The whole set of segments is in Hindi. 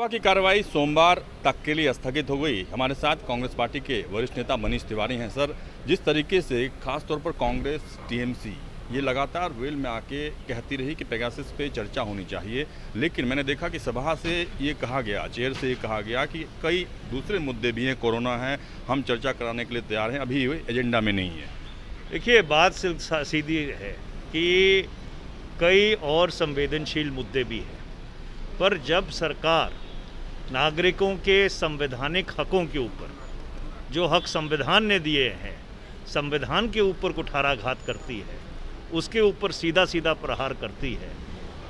सभा की कार्रवाई सोमवार तक के लिए स्थगित हो गई। हमारे साथ कांग्रेस पार्टी के वरिष्ठ नेता मनीष तिवारी हैं। सर, जिस तरीके से खासतौर पर कांग्रेस टीएमसी ये लगातार वेल में आके कहती रही कि पेगासस पे चर्चा होनी चाहिए, लेकिन मैंने देखा कि सभा से ये कहा गया, चेयर से ये कहा गया कि कई दूसरे मुद्दे भी हैं, कोरोना है, हम चर्चा कराने के लिए तैयार हैं, अभी एजेंडा में नहीं है। देखिए, बात सीधी है कि कई और संवेदनशील मुद्दे भी हैं, पर जब सरकार नागरिकों के संवैधानिक हकों के ऊपर, जो हक संविधान ने दिए हैं, संविधान के ऊपर कुठाराघात करती है, उसके ऊपर सीधा सीधा प्रहार करती है,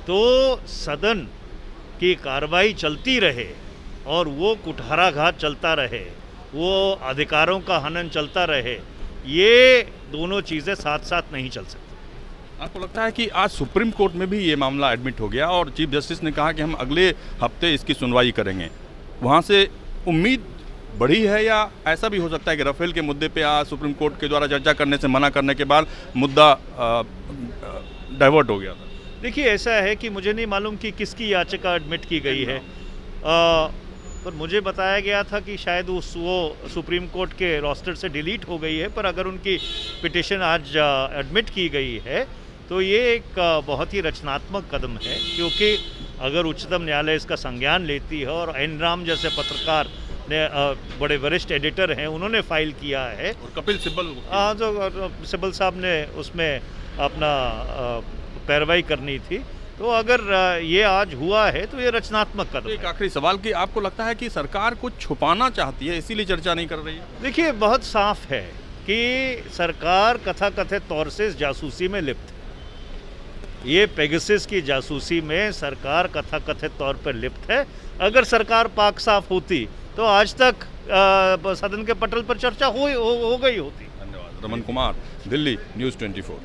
तो सदन की कार्रवाई चलती रहे और वो कुठाराघात चलता रहे, वो अधिकारों का हनन चलता रहे, ये दोनों चीज़ें साथ साथ नहीं चल सकती। आपको लगता है कि आज सुप्रीम कोर्ट में भी ये मामला एडमिट हो गया और चीफ जस्टिस ने कहा कि हम अगले हफ्ते इसकी सुनवाई करेंगे, वहाँ से उम्मीद बढ़ी है, या ऐसा भी हो सकता है कि राफेल के मुद्दे पे आज सुप्रीम कोर्ट के द्वारा चर्चा करने से मना करने के बाद मुद्दा डाइवर्ट हो गया था? देखिए, ऐसा है कि मुझे नहीं मालूम कि किसकी याचिका एडमिट की गई है, पर मुझे बताया गया था कि शायद वो सुप्रीम कोर्ट के रोस्टर से डिलीट हो गई है, पर अगर उनकी पिटिशन आज एडमिट की गई है तो ये एक बहुत ही रचनात्मक कदम है, क्योंकि अगर उच्चतम न्यायालय इसका संज्ञान लेती है और एन राम जैसे पत्रकार ने, बड़े वरिष्ठ एडिटर हैं, उन्होंने फाइल किया है, और कपिल सिब्बल, जो सिब्बल साहब ने उसमें अपना पैरवाई करनी थी, तो अगर ये आज हुआ है तो ये रचनात्मक कदम है। एक आखिरी सवाल कि आपको लगता है कि सरकार कुछ छुपाना चाहती है, इसीलिए चर्चा नहीं कर रही है? देखिए, बहुत साफ है कि सरकार कथाकथित तौर से जासूसी में लिप्त है। ये पेगासस की जासूसी में सरकार कथाकथित तौर पर लिप्त है। अगर सरकार पाक साफ होती तो आज तक सदन के पटल पर चर्चा हो गई होती। धन्यवाद। रमन कुमार, दिल्ली, न्यूज़ 24।